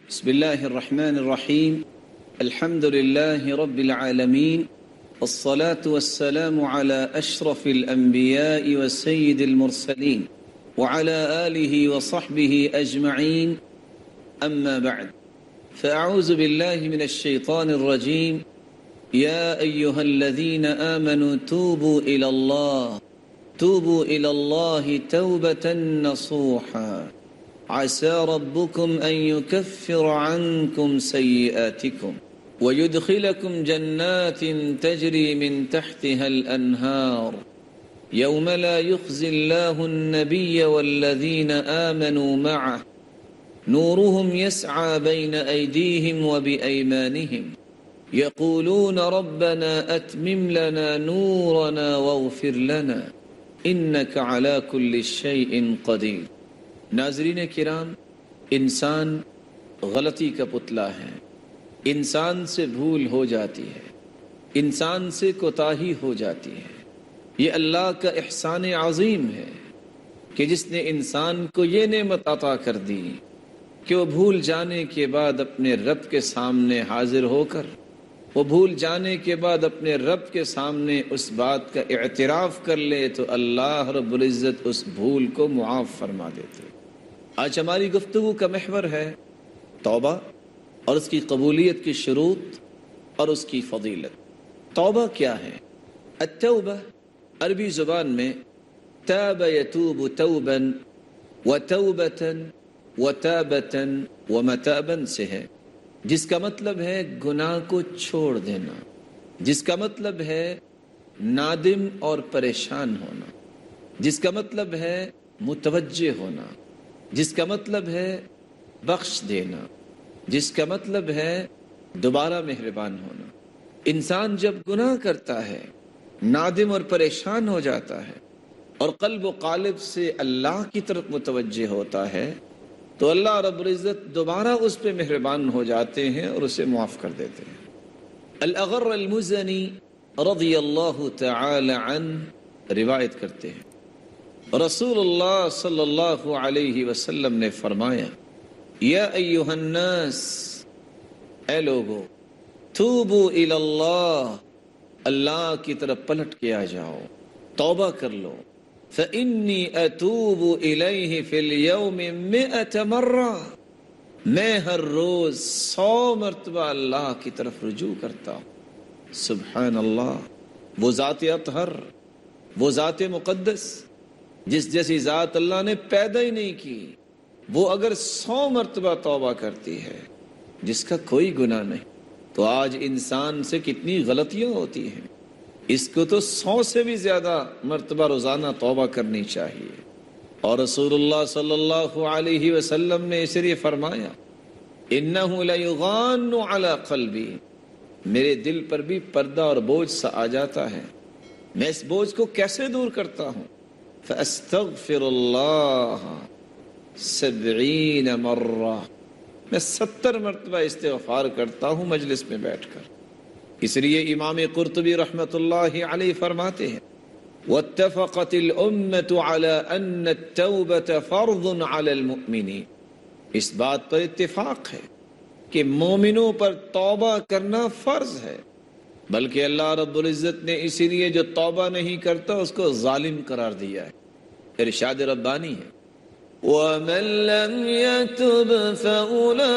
بسم الله الرحمن الرحيم. الحمد لله رب العالمين، والصلاة والسلام على أشرف الأنبياء وسيد المرسلين وعلى آله وصحبه أجمعين. أما بعد، فأعوذ بالله من الشيطان الرجيم. يا أيها الذين آمنوا توبوا إلى الله توبة نصوحا عسى ربكم أن يكفر عنكم سيئاتكم ويدخلكم جنات تجري من تحتها الأنهار يوم لا يخزي الله النبي والذين آمنوا معه نورهم يسعى بين أيديهم وبأيمانهم يقولون ربنا أتمم لنا نورنا واغفر لنا إنك على كل شيء قدير. ناظرین کرام، انسان غلطی کا پتلا ہے، انسان سے بھول ہو جاتی ہے، انسان سے کوتاہی ہو جاتی ہے۔ یہ اللہ کا احسان عظیم ہے کہ جس نے انسان کو یہ نعمت عطا کر دی کہ وہ بھول جانے کے بعد اپنے رب کے سامنے حاضر ہو کر، وہ بھول جانے کے بعد اپنے رب کے سامنے اس بات کا اعتراف کر لے تو اللہ رب العزت اس بھول کو معاف فرما دیتے۔ آج ہماری گفتگو کا محور ہے توبہ اور اس کی قبولیت کی شروط اور اس کی فضیلت۔ توبہ کیا ہے؟ التوبہ عربی زبان میں تاب یتوب توبا وتوبتا وتابتا ومتابا سے ہے، جس کا مطلب ہے گناہ کو چھوڑ دینا، جس کا مطلب ہے نادم اور پریشان ہونا، جس کا مطلب ہے متوجہ ہونا، جس کا مطلب ہے بخش دینا، جس کا مطلب ہے دوبارہ مہربان ہونا۔ انسان جب گناہ کرتا ہے، نادم اور پریشان ہو جاتا ہے اور قلب و قالب سے اللہ کی طرف متوجہ ہوتا ہے تو اللہ رب العزت دوبارہ اس پہ مہربان ہو جاتے ہیں اور اسے معاف کر دیتے ہیں۔ الاغر المزنی رضی اللہ تعالی عنہ روایت کرتے ہیں، رسول اللہ صلی اللہ علیہ وسلم نے فرمایا، یا ایہا الناس، اے لوگو، توبو الی اللہ، اللہ کی طرف پلٹ کے آ جاؤ، توبہ کر لو، فإنی اتوب الیہ فی اليوم 100 مرہ، میں ہر روز 100 مرتبہ اللہ کی طرف رجوع کرتا ہوں۔ سبحان اللہ، وہ ذات اطہر، وہ ذات مقدس جس جیسی ذات اللہ نے پیدا ہی نہیں کی، وہ اگر 100 مرتبہ توبہ کرتی ہے جس کا کوئی گناہ نہیں، تو آج انسان سے کتنی غلطیاں ہوتی ہیں، اس کو تو 100 سے بھی زیادہ مرتبہ روزانہ توبہ کرنی چاہیے۔ اور رسول اللہ صلی اللہ علیہ وسلم نے اس لیے فرمایا، انہ لیغان علی قلبی، میرے دل پر بھی پردہ اور بوجھ سا آ جاتا ہے، میں اس بوجھ کو کیسے دور کرتا ہوں؟ فاستغفر اللہ 70 مرہ، میں 70 مرتبہ استغفار کرتا ہوں مجلس میں بیٹھ کر۔ اس لیے امام قرطبی رحمۃ اللہ علیہ فرماتے ہیں، واتفقت الامة على ان التوبة فرض على المؤمنین، اس بات پر اتفاق ہے کہ مومنوں پر توبہ کرنا فرض ہے، بلکہ اللہ رب العزت نے اسی لیے جو توبہ نہیں کرتا اس کو ظالم قرار دیا ہے۔ ارشاد ربانی ہے، وَمَن لَّمْ يَتُبْ فَأُولَٰئِكَ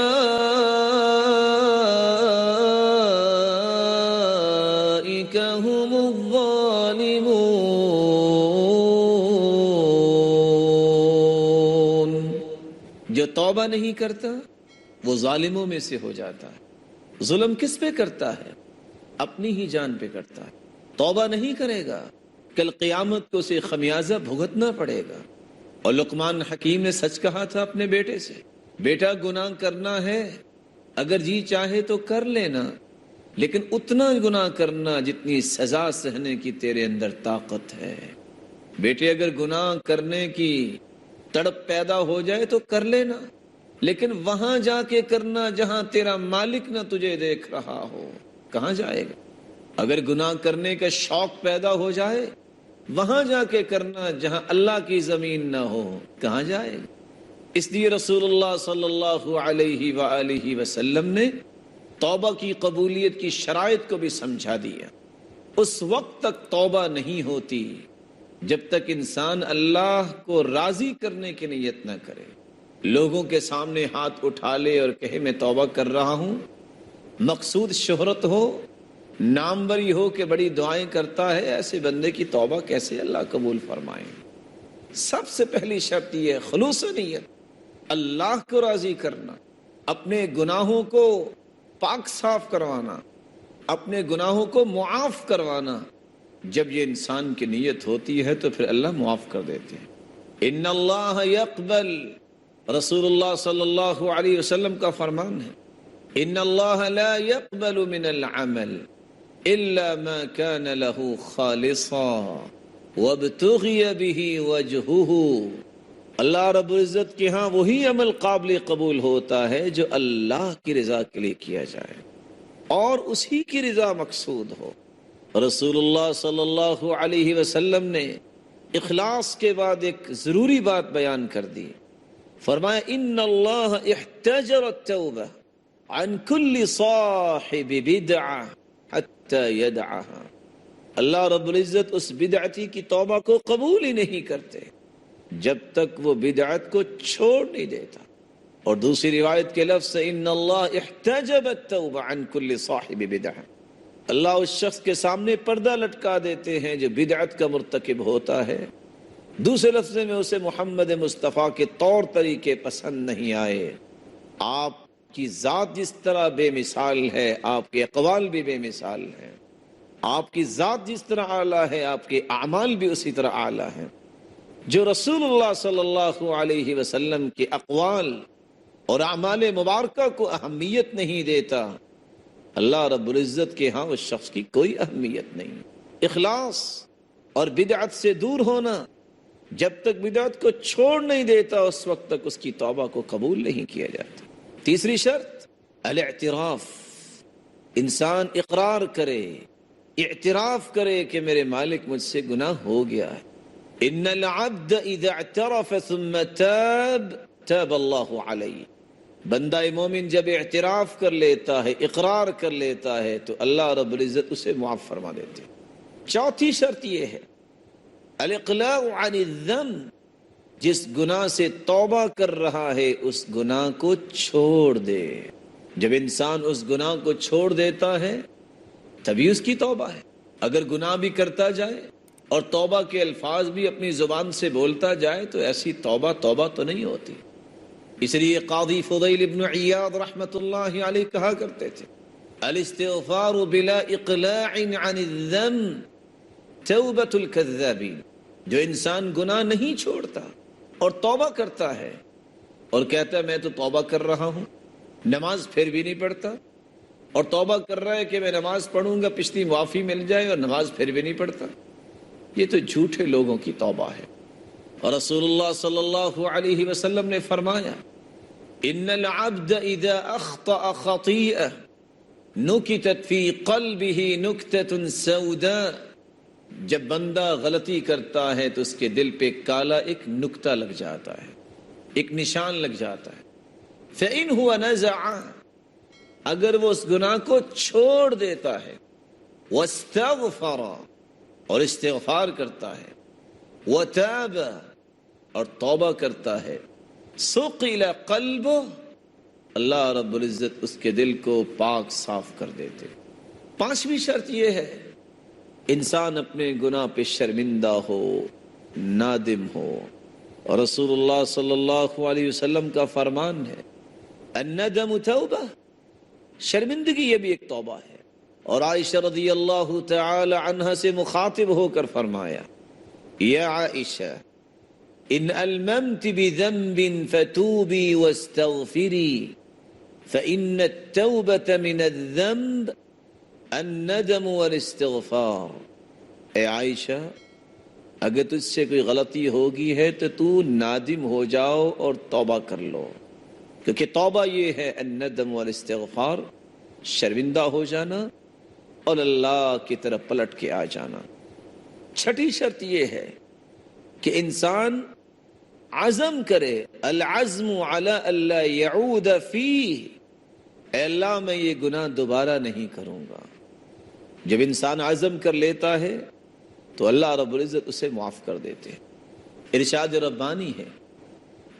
هُمُ الظَّالِمُونَ، جو توبہ نہیں کرتا وہ ظالموں میں سے ہو جاتا ہے۔ ظلم کس پہ کرتا ہے؟ اپنی ہی جان پہ کرتا ہے۔ توبہ نہیں کرے گا، کل قیامت کو اسے خمیازہ بھگتنا پڑے گا۔ اور لقمان حکیم نے سچ کہا تھا اپنے بیٹے سے، بیٹا گناہ کرنا ہے، اگر جی چاہے تو کر لینا، لیکن اتنا گناہ کرنا جتنی سزا سہنے کی تیرے اندر طاقت ہے۔ بیٹے اگر گناہ کرنے کی تڑپ پیدا ہو جائے تو کر لینا، لیکن وہاں جا کے کرنا جہاں تیرا مالک نہ تجھے دیکھ رہا ہو، کہاں جائے گا؟ اگر گناہ کرنے کا شوق پیدا ہو جائے وہاں جا کے کرنا جہاں اللہ کی زمین نہ ہو، کہاں جائے گا؟ اس لیے رسول اللہ صلی اللہ علیہ وآلہ وسلم نے توبہ کی قبولیت کی شرائط کو بھی سمجھا دیا۔ اس وقت تک توبہ نہیں ہوتی جب تک انسان اللہ کو راضی کرنے کی نیت نہ کرے، لوگوں کے سامنے ہاتھ اٹھا لے اور کہے میں توبہ کر رہا ہوں، مقصود شہرت ہو، ناموری ہو کہ بڑی دعائیں کرتا ہے، ایسے بندے کی توبہ کیسے اللہ قبول فرمائے؟ سب سے پہلی شرط یہ ہے خلوص نیت، اللہ کو راضی کرنا، اپنے گناہوں کو پاک صاف کروانا، اپنے گناہوں کو معاف کروانا۔ جب یہ انسان کی نیت ہوتی ہے تو پھر اللہ معاف کر دیتے ہیں۔ ان اللہ یقبل، رسول اللہ صلی اللہ علیہ وسلم کا فرمان ہے، ان اللہ لا يقبل من العمل الا ما كان له خالصا وابتغي به وجهه۔ اللہ رب العزت کے ہاں وہی عمل قابل قبول ہوتا ہے جو اللہ کی رضا کے لیے کیا جائے اور اسی کی رضا مقصود ہو۔ رسول اللہ صلی اللہ علیہ وسلم نے اخلاص کے بعد ایک ضروری بات بیان کر دی، فرمایا ان اللہ احتجر التوبہ عن کل صاحب بدعہ حتی یدعہا۔ اللہ رب العزت اس بدعتی کی توبہ کو قبول ہی نہیں کرتے جب تک وہ بدعت کو چھوڑ نہیں دیتا۔ اور دوسری روایت کے لفظ ان اللہ احتجب التوبہ عن کل صاحب بدعہ، اللہ اس شخص کے سامنے پردہ لٹکا دیتے ہیں جو بدعت کا مرتکب ہوتا ہے۔ دوسرے لفظ میں اسے محمد مصطفیٰ کے طور طریقے پسند نہیں آئے۔ آپ کی ذات جس طرح بے مثال ہے، آپ کے اقوال بھی بے مثال ہیں، آپ کی ذات جس طرح اعلیٰ ہے، آپ کے اعمال بھی اسی طرح اعلیٰ ہیں۔ جو رسول اللہ صلی اللہ علیہ وسلم کے اقوال اور اعمال مبارکہ کو اہمیت نہیں دیتا، اللہ رب العزت کے ہاں اس شخص کی کوئی اہمیت نہیں۔ اخلاص اور بدعت سے دور ہونا، جب تک بدعت کو چھوڑ نہیں دیتا اس وقت تک اس کی توبہ کو قبول نہیں کیا جاتا۔ تیسری شرط الاعتراف، انسان اقرار کرے، اعتراف کرے کہ میرے مالک مجھ سے گناہ ہو گیا ہے۔ ان العبد اذا اعترف ثم تاب تاب اللہ علیہ، بندہ مومن جب اعتراف کر لیتا ہے، اقرار کر لیتا ہے تو اللہ رب العزت اسے معاف فرما دیتے۔ چوتھی شرط یہ ہے الاقلاع عن الذنب، جس گناہ سے توبہ کر رہا ہے اس گناہ کو چھوڑ دے۔ جب انسان اس گناہ کو چھوڑ دیتا ہے تبھی اس کی توبہ ہے۔ اگر گناہ بھی کرتا جائے اور توبہ کے الفاظ بھی اپنی زبان سے بولتا جائے تو ایسی توبہ تو نہیں ہوتی۔ اس لیے قاضی فضیل ابن عیاض رحمت اللہ علیہ کہا کرتے تھے الاستغفار بلا اقلاع عن الذنب توبۃ الکذابین، جو انسان گناہ نہیں چھوڑتا اور توبہ کرتا ہے اور کہتا ہے میں تو توبہ کر رہا ہوں، نماز پھر بھی نہیں پڑھتا، اور توبہ کر رہا ہے کہ میں نماز پڑھوں گا پچھلی معافی مل جائے، اور نماز پھر بھی نہیں پڑھتا، یہ تو جھوٹے لوگوں کی توبہ ہے۔ اور رسول اللہ صلی اللہ علیہ وسلم نے فرمایا ان العبد اذا اخطأ خطیئہ نکتت فی قلبہ نکتۃ سوداء، جب بندہ غلطی کرتا ہے تو اس کے دل پہ کالا ایک نکتہ لگ جاتا ہے، ایک نشان لگ جاتا ہے۔ فإن هو نزع، اگر وہ اس گناہ کو چھوڑ دیتا ہے، واستغفر، اور استغفار کرتا ہے، وتاب، اور توبہ کرتا ہے، سقل قلبہ، اللہ رب العزت اس کے دل کو پاک صاف کر دیتے۔ پانچویں شرط یہ ہے انسان اپنے گناہ پہ شرمندہ ہو، نادم ہو، اور رسول اللہ صلی اللہ علیہ وسلم کا فرمان ہے الندم توبہ، شرمندگی یہ بھی ایک توبہ ہے۔ اور عائشہ رضی اللہ تعالی عنہا سے مخاطب ہو کر فرمایا یا عائشہ ان الممت بذنب فتوبی واستغفری فإن التوبة من الذنب الندم والاستغفار۔ اے عائشہ، اگر تجھ سے کوئی غلطی ہوگی ہے تو تو نادم ہو جاؤ اور توبہ کر لو، کیونکہ توبہ یہ ہے الندم والاستغفار، شرمندہ ہو جانا اور اللہ کی طرف پلٹ کے آ جانا۔ چھٹی شرط یہ ہے کہ انسان عزم کرے، العزم علی اللہ یعود فیہ، اے اللہ میں یہ گناہ دوبارہ نہیں کروں گا۔ جب انسان عزم کر لیتا ہے تو اللہ رب العزت اسے معاف کر دیتے ہیں۔ ارشاد ربانی ہے،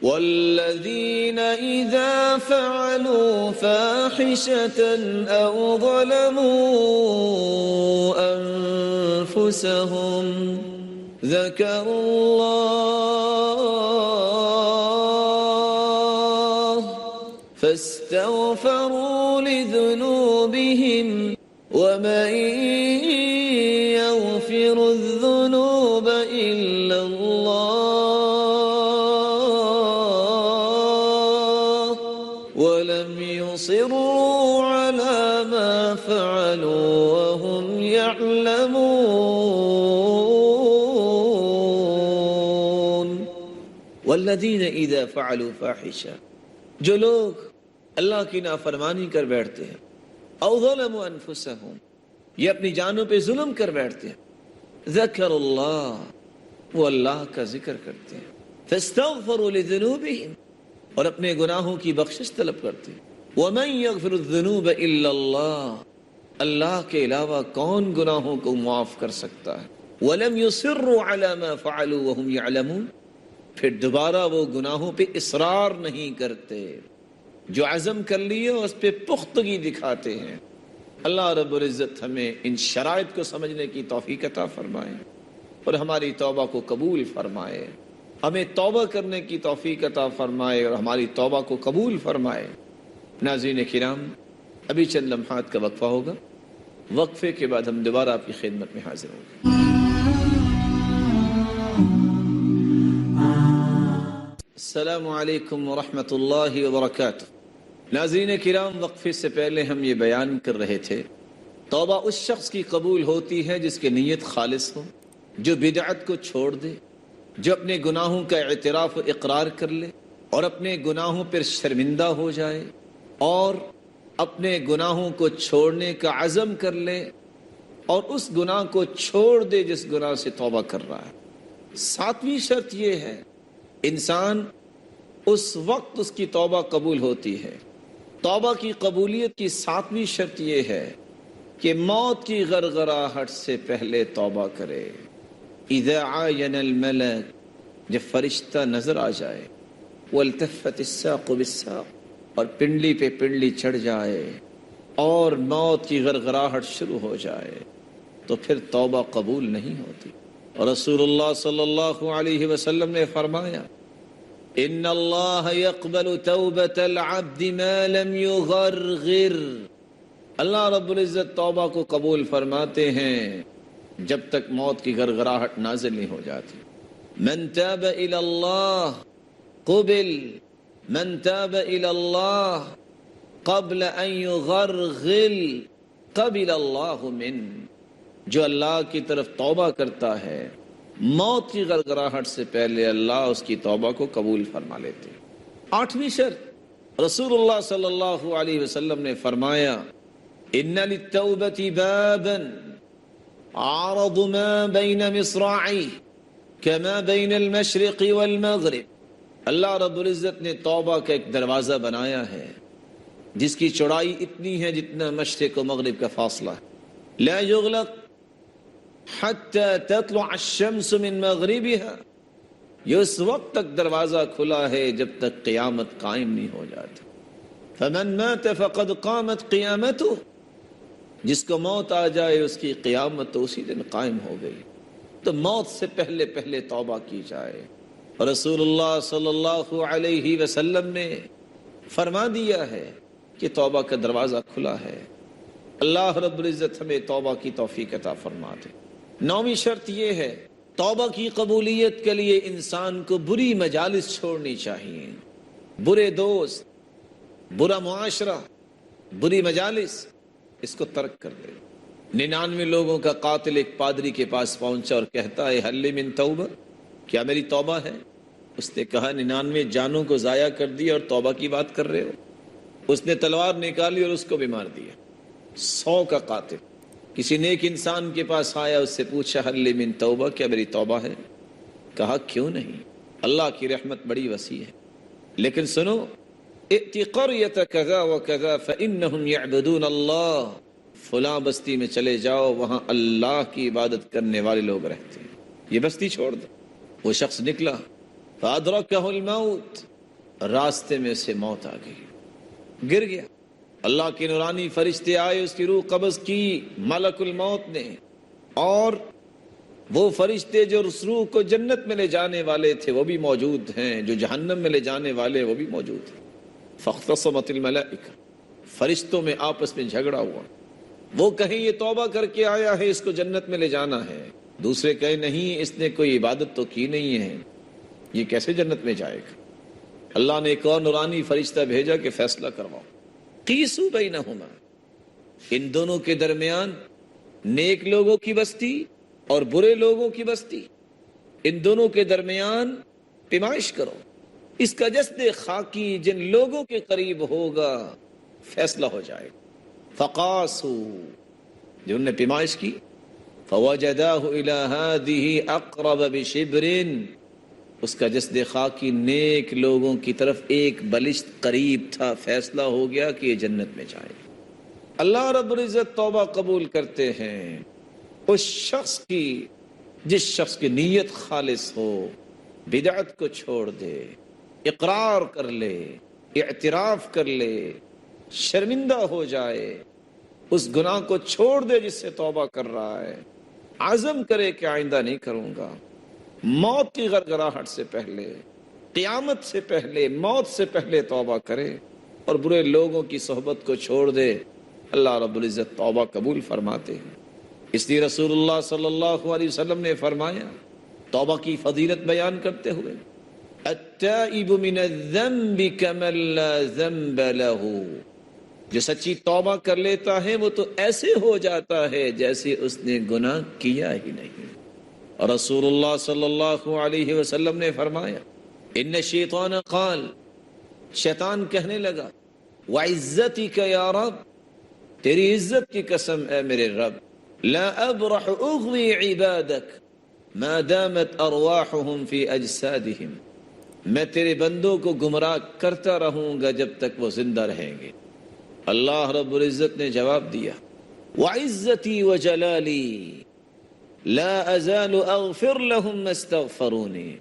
وَالَّذِينَ إِذَا فَعَلُوا فَاحِشَةً أَوْ ظَلَمُوا أَنفُسَهُمْ ذَكَرُوا اللَّهَ فَاسْتَغْفَرُوا لِذُنُوبِهِمْ وَمَن يَغْفِرُ الذُّنُوبَ إِلَّا اللَّهُ وَلَمْ يُصِرُّوا عَلَى مَا فَعَلُوا وَهُمْ يَعْلَمُونَ۔ وَالَّذِينَ إِذَا فَعَلُوا فَاحِشَةً، جو لوگ اللہ کی نافرمانی کر بیٹھتے ہیں، او ظلموا انفسہم، یہ اپنی جانوں پہ ظلم کر بیٹھتے ہیں، ذکر اللہ، وہ اللہ کا ذکر کرتے ہیں، فاستغفروا لذنوبہم، اور اپنے گناہوں کی بخشش طلب کرتے ہیں، ومن یغفر الذنوب الا اللہ، اللہ کے علاوہ کون گناہوں کو معاف کر سکتا ہے، ولم یصروا علی ما فعلوا وهم یعلمون، پھر دوبارہ وہ گناہوں پہ اصرار نہیں کرتے، جو عزم کر لیے اس پہ پختگی دکھاتے ہیں۔ اللہ رب العزت ہمیں ان شرائط کو سمجھنے کی توفیق عطا فرمائے اور ہماری توبہ کو قبول فرمائے، ہمیں توبہ کرنے کی توفیق عطا فرمائے اور ہماری توبہ کو قبول فرمائے۔ ناظرین کرام، ابھی چند لمحات کا وقفہ ہوگا، وقفے کے بعد ہم دوبارہ آپ کی خدمت میں حاضر ہوں گے۔ السلام علیکم ورحمۃ اللہ وبرکاتہ۔ ناظرین کرام، وقفے سے پہلے ہم یہ بیان کر رہے تھے، توبہ اس شخص کی قبول ہوتی ہے جس کی نیت خالص ہو، جو بدعت کو چھوڑ دے، جو اپنے گناہوں کا اعتراف و اقرار کر لے اور اپنے گناہوں پر شرمندہ ہو جائے اور اپنے گناہوں کو چھوڑنے کا عزم کر لے اور اس گناہ کو چھوڑ دے جس گناہ سے توبہ کر رہا ہے۔ ساتویں شرط یہ ہے، انسان اس وقت اس کی توبہ قبول ہوتی ہے۔ توبہ کی قبولیت کی ساتویں شرط یہ ہے کہ موت کی غرغراہٹ سے پہلے توبہ کرے۔ اذا عاین الملک، جب فرشتہ نظر آ جائے، والتفت الساق بالساق، اور پنڈلی پہ پنڈلی چڑھ جائے اور موت کی غرغراہٹ شروع ہو جائے تو پھر توبہ قبول نہیں ہوتی۔ اور رسول اللہ صلی اللہ علیہ وسلم نے فرمایا، ان اللہ یقبل توبۃ العبد ما لم یغرغر، اللہ رب العزت توبہ کو قبول فرماتے ہیں جب تک موت کی غرغراہٹ نازل نہیں ہو جاتی۔ من تاب الی اللہ قبل، من تاب الی اللہ قبل ان یغرغل قبل اللہ من، جو اللہ کی طرف توبہ کرتا ہے موت کی غرغراہٹ سے پہلے اللہ اس کی توبہ کو قبول فرما لیتے ہیں۔ آٹھویں شرط، رسول اللہ صلی اللہ علیہ وسلم نے فرمایا، ان للتوبۃ بابا عرض ما بین مصراعی کما بین المشرق والمغرب، اللہ رب العزت نے توبہ کا ایک دروازہ بنایا ہے جس کی چوڑائی اتنی ہے جتنا مشرق و مغرب کا فاصلہ ہے، لا یغلق حتی تطلع الشمس من مغربها، یہ اس وقت تک دروازہ کھلا ہے جب تک قیامت قائم نہیں ہو جاتی۔ فمن مات فقد قامت قیامته، جس کو موت آ جائے اس کی قیامت تو اسی دن قائم ہو گئی۔ تو موت سے پہلے پہلے توبہ کی جائے۔ اور رسول اللہ صلی اللہ علیہ وسلم نے فرما دیا ہے کہ توبہ کا دروازہ کھلا ہے۔ اللہ رب العزت ہمیں توبہ کی توفیق عطا فرما دے۔ نویں شرط یہ ہے، توبہ کی قبولیت کے لیے انسان کو بری مجالس چھوڑنی چاہیے، برے دوست، برا معاشرہ، بری مجالس، اس کو ترک کر دے۔ 99 لوگوں کا قاتل ایک پادری کے پاس پہنچا اور کہتا ہے، حل من توبہ، کیا میری توبہ ہے؟ اس نے کہا، 99 جانوں کو ضائع کر دیا اور توبہ کی بات کر رہے ہو؟ اس نے تلوار نکالی اور اس کو بھی مار دیا۔ 100 کا قاتل کسی نیک انسان کے پاس آیا، اس سے پوچھا، حل من توبہ، کیا میری توبہ ہے؟ کہا، کیوں نہیں، اللہ کی رحمت بڑی وسیع ہے، لیکن سنو، ائتی قریۃ کذا وکذا فانہم یعبدون اللہ، فلاں بستی میں چلے جاؤ، وہاں اللہ کی عبادت کرنے والے لوگ رہتے ہیں، یہ بستی چھوڑ دو۔ وہ شخص نکلا، فادرکہ الموت، راستے میں سے موت آ گئی، گر گیا۔ اللہ کے نورانی فرشتے آئے، اس کی روح قبض کی ملک الموت نے، اور وہ فرشتے جو اس روح کو جنت میں لے جانے والے تھے وہ بھی موجود ہیں، جو جہنم میں لے جانے والے وہ بھی موجود ہیں۔ فاختصمت الملائکہ، فرشتوں میں آپس میں جھگڑا ہوا، وہ کہیں یہ توبہ کر کے آیا ہے، اس کو جنت میں لے جانا ہے، دوسرے کہیں نہیں، اس نے کوئی عبادت تو کی نہیں ہے، یہ کیسے جنت میں جائے گا۔ اللہ نے ایک اور نورانی فرشتہ بھیجا کہ فیصلہ کرواؤ، قیسوا بینہما، ان دونوں کے درمیان نیک لوگوں کی بستی اور برے لوگوں کی بستی، ان دونوں کے درمیان پیمائش کرو، اس کا جسد خاکی جن لوگوں کے قریب ہوگا فیصلہ ہو جائے گا۔ فقاسوا، جو انہوں نے پیمائش کی، فوجداہ الی ہذہ اقرب بشبر، اس کا جسد خاکی نیک لوگوں کی طرف ایک بلشت قریب تھا، فیصلہ ہو گیا کہ یہ جنت میں جائے۔ اللہ رب العزت توبہ قبول کرتے ہیں اس شخص کی جس شخص کی نیت خالص ہو، بدعت کو چھوڑ دے، اقرار کر لے، اعتراف کر لے، شرمندہ ہو جائے، اس گناہ کو چھوڑ دے جس سے توبہ کر رہا ہے، عزم کرے کہ آئندہ نہیں کروں گا، موت کی غرغراہٹ سے پہلے، قیامت سے پہلے، موت سے پہلے توبہ کرے اور برے لوگوں کی صحبت کو چھوڑ دے، اللہ رب العزت توبہ قبول فرماتے ہیں۔ اس لیے رسول اللہ صلی اللہ علیہ وسلم نے فرمایا توبہ کی فضیلت بیان کرتے ہوئے، التائب من الذنب کمن لا ذنب له، جو سچی توبہ کر لیتا ہے وہ تو ایسے ہو جاتا ہے جیسے اس نے گناہ کیا ہی نہیں۔ اور رسول اللہ صلی اللہ علیہ وسلم نے فرمایا، ان الشیطان قال، شیطان کہنے لگا، وعزتک یا رب، تیری عزت کی قسم اے میرے رب، لا ابرح اغوی عبادک ما دامت ارواحهم فی اجسادهم، میں تیرے بندوں کو گمراہ کرتا رہوں گا جب تک وہ زندہ رہیں گے۔ اللہ رب العزت نے جواب دیا، وعزتی وجلالی لا ازال اغفر لهم ما استغفرونی،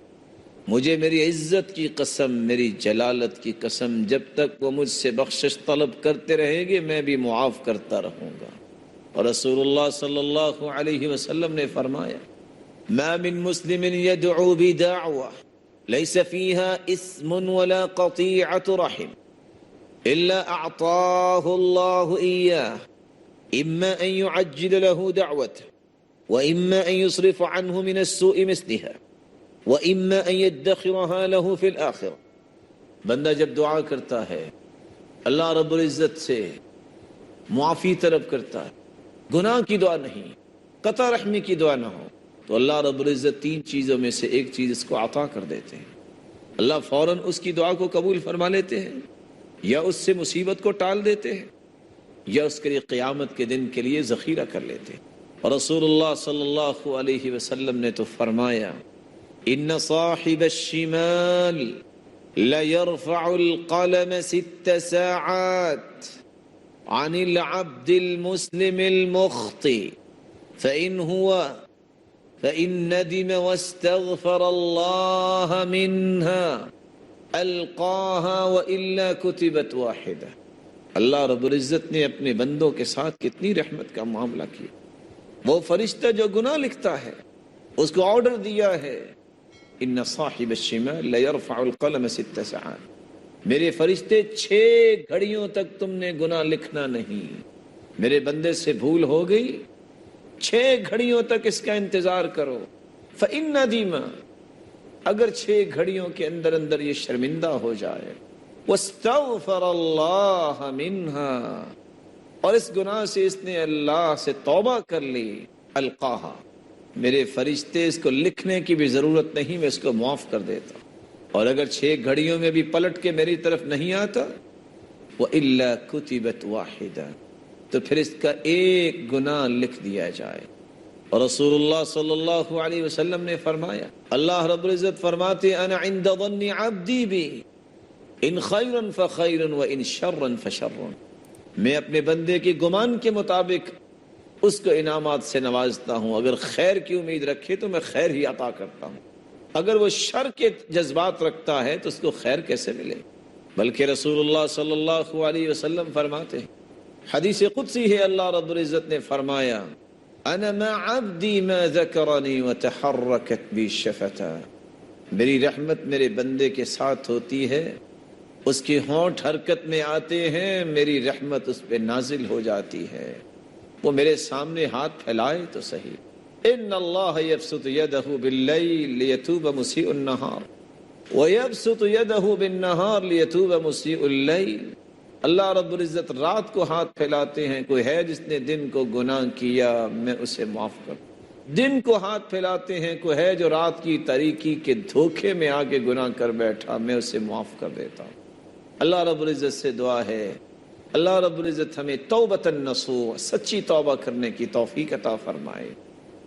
مجھے میری عزت کی قسم، میری جلالت کی قسم، جب تک وہ مجھ سے بخشش طلب کرتے رہیں گے میں بھی معاف کرتا رہوں گا۔ اور رسول اللہ صلی اللہ علیہ وسلم نے فرمایا، ما من مسلم يدعو بدعوة ليس فيها اسم ولا قطيعة رحم إلا أعطاه الله إياه، إما أن يعجل له دعوته وإما أن يصرف عنه من السوء مثلها وإما أن يدخرها له في الآخرة۔ بندہ جب دعا کرتا ہے اللہ رب العزت سے معافی طلب کرتا ہے، گناہ کی دعا نہیں، قطع رحمی کی دعا نہ ہو، تو اللہ رب العزت تین چیزوں میں سے ایک چیز اس کو عطا کر دیتے ہیں۔ اللہ فوراً اس کی دعا کو قبول فرما لیتے ہیں، یا اس سے مصیبت کو ٹال دیتے ہیں، یا اس کے لیے قیامت کے دن کے لیے ذخیرہ کر لیتے ہیں۔ اور رسول اللہ صلی اللہ علیہ وسلم نے تو فرمایا، ان صاحب الشمال ليرفع القلم 6 ساعات عن العبد المسلم المخطئ فإن ندم واستغفر الله منها ألقاها وإلا كتبت واحدة۔ اللہ رب العزت نے اپنے بندوں کے ساتھ کتنی رحمت کا معاملہ کیا۔ وہ فرشتہ جو گناہ لکھتا ہے اس کو آرڈر دیا ہے، ان صاحب الشمال ليرفع القلم 6 ساعات، میرے فرشتے 6 گھڑیوں تک تم نے گناہ لکھنا نہیں، میرے بندے سے بھول ہو گئی 6 گھڑیوں تک اس کا انتظار کرو، فإن ندم، اگر 6 گھڑیوں کے اندر اندر یہ شرمندہ ہو جائے، واستغفر اللہ منها، اور اس گناہ سے اس نے اللہ سے توبہ کر لی، القاہا، میرے فرشتے اس کو لکھنے کی بھی ضرورت نہیں، میں اس کو معاف کر دیتا، اور اگر 6 گھڑیوں میں بھی پلٹ کے میری طرف نہیں آتا، وَإِلَّا كُتِبَتْ وَاحِدًا، تو پھر اس کا ایک گناہ لکھ دیا جائے۔ اور رسول اللہ صلی اللہ علیہ وسلم نے فرمایا، اللہ رب العزت فرماتے انا عند ظن عبدی بی ان خیرا فخیر وان شرا فشر، میں اپنے بندے کے گمان کے مطابق اس کو انعامات سے نوازتا ہوں، اگر خیر کی امید رکھے تو میں خیر ہی عطا کرتا ہوں، اگر وہ شر کے جذبات رکھتا ہے تو اس کو خیر کیسے ملے؟ بلکہ رسول اللہ صلی اللہ علیہ وسلم فرماتے ہیں، حدیث قدسی ہے، اللہ رب العزت نے فرمایا انا مع عبدی ما ذکرنی وتحرکت بی شفتا، میری رحمت میرے بندے کے ساتھ ہوتی ہے، اس کے ہونٹ حرکت میں آتے ہیں، میری رحمت اس پہ نازل ہو جاتی ہے، وہ میرے سامنے ہاتھ پھیلائے تو صحیح۔ ان اللہ یبسط یدہ باللیل لیتوب مسیء النہار ویبسط یدہ بالنہار لیتوب مسیء اللیل، اللہ رب العزت رات کو ہاتھ پھیلاتے ہیں، کوئی ہے جس نے دن کو گناہ کیا میں اسے معاف کرتا، دن کو ہاتھ پھیلاتے ہیں، کوئی ہے جو رات کی تاریکی کے دھوکے میں آ کے گناہ کر بیٹھا میں اسے معاف کر دیتا ہوں۔ اللہ رب العزت سے دعا ہے اللہ رب العزت ہمیں توبۃ نصوح، سچی توبہ کرنے کی توفیق عطا فرمائے،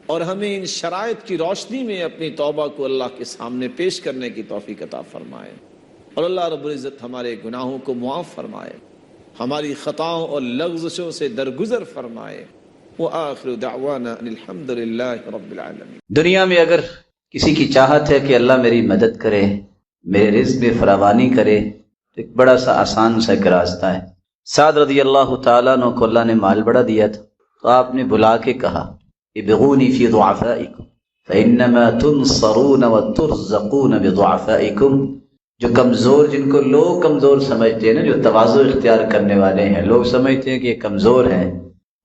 اور ہمیں ان شرائط کی روشنی میں اپنی توبہ کو اللہ کے سامنے پیش کرنے کی توفیق عطا فرمائے، اور اللہ رب العزت ہمارے گناہوں کو معاف فرمائے، ہماری خطاؤں اور لغزشوں سے درگزر فرمائے۔ وآخر دعوانا ان الحمد للہ رب العالمین۔ دنیا میں اگر کسی کی چاہت ہے کہ اللہ میری مدد کرے، میرے رزق میں فراوانی کرے، تو ایک بڑا سا آسان سا ایک راستہ ہے۔ سعد رضی اللہ تعالیٰ عنہ کو اللہ نے مال بڑا دیا تھا، تو آپ نے بلا کے کہا ابغونی فی ضعفائکم فانما تنصرون وترزقون بضعفائکم، جو کمزور، جن کو لوگ کمزور سمجھتے ہیں نا، جو تواضع اختیار کرنے والے ہیں، لوگ سمجھتے ہیں کہ یہ کمزور ہیں،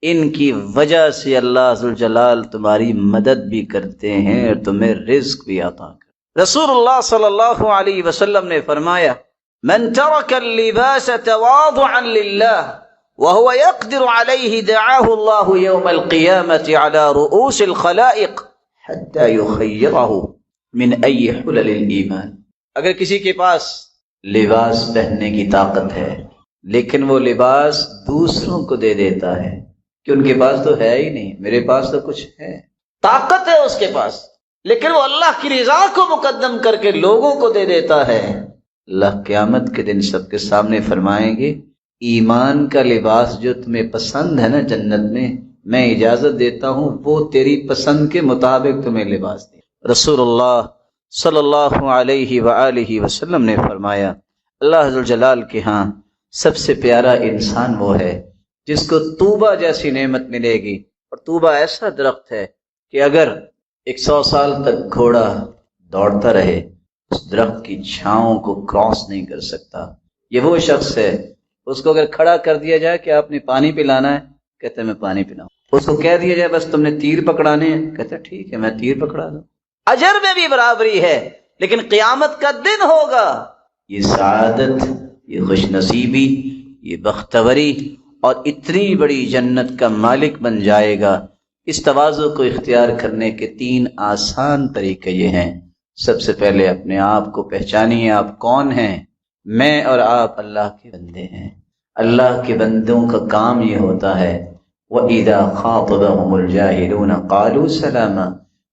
ان کی وجہ سے اللہ ذوالجلال تمہاری مدد بھی کرتے ہیں اور تمہیں رزق بھی عطا کرتے۔ رسول اللہ صلی اللہ علیہ وسلم نے فرمایا من ترک اللباس تواضعا للہ وهو يقدر عليه دعاه الله يوم القيامة على رؤوس الخلائق حتى يخيره من أي حلل الإيمان۔ اگر کسی کے پاس لباس پہننے کی طاقت ہے لیکن وہ لباس دوسروں کو دے دیتا ہے کہ ان کے پاس تو ہے ہی نہیں، میرے پاس تو کچھ ہے، طاقت ہے اس کے پاس، لیکن وہ اللہ کی رضا کو مقدم کر کے لوگوں کو دے دیتا ہے، اللہ قیامت کے دن سب کے سامنے فرمائیں گے ایمان کا لباس جو تمہیں پسند ہے نا جنت میں اجازت دیتا ہوں وہ تیری پسند کے مطابق تمہیں لباس دے۔ رسول اللہ صلی اللہ علیہ وآلہ وسلم نے فرمایا اللہ ذوالجلال کے ہاں سب سے پیارا انسان وہ ہے جس کو طوبہ جیسی نعمت ملے گی، اور طوبہ ایسا درخت ہے کہ اگر 100 سال تک گھوڑا دوڑتا رہے اس درخت کی چھاؤں کو کراس نہیں کر سکتا۔ یہ وہ شخص ہے، اس کو اگر کھڑا کر دیا جائے کہ آپ نے پانی پلانا ہے، کہتے ہیں میں پانی پلاؤں، اس کو کہہ دیا جائے بس تم نے تیر پکڑانے ہیں، کہتے ہیں ٹھیک ہے میں تیر پکڑا دوں، اجر میں بھی برابری ہے، لیکن قیامت کا دن ہوگا یہ سعادت، یہ خوش نصیبی، یہ بختوری اور اتنی بڑی جنت کا مالک بن جائے گا۔ اس تواضع کو اختیار کرنے کے 3 آسان طریقے یہ ہیں۔ سب سے پہلے اپنے آپ کو پہچانیے آپ کون ہیں۔ میں اور آپ اللہ کے بندے ہیں، اللہ کے بندوں کا کام یہ ہوتا ہے وَإِذَا خَاطَبَهُمُ الْجَاهِلُونَ قَالُوا سَلَامًا،